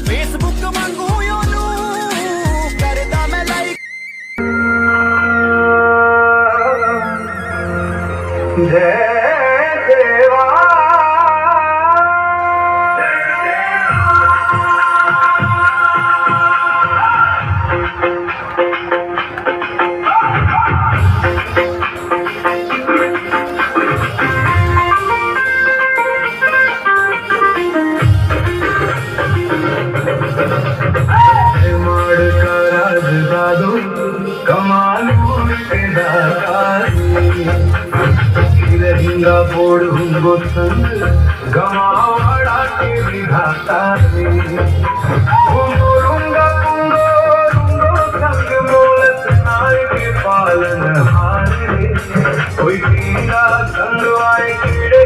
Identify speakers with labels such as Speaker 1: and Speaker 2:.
Speaker 1: Facebook वांगू योनू करदा मैं लाइक
Speaker 2: जय देवा पोडूंगो संग गमावाड़ा के विधाता ने कुंगोरुंगा कुंगोरुंगो संग मोलत नाय के पालन हारे कोई कीड़ा संग आए कीड़े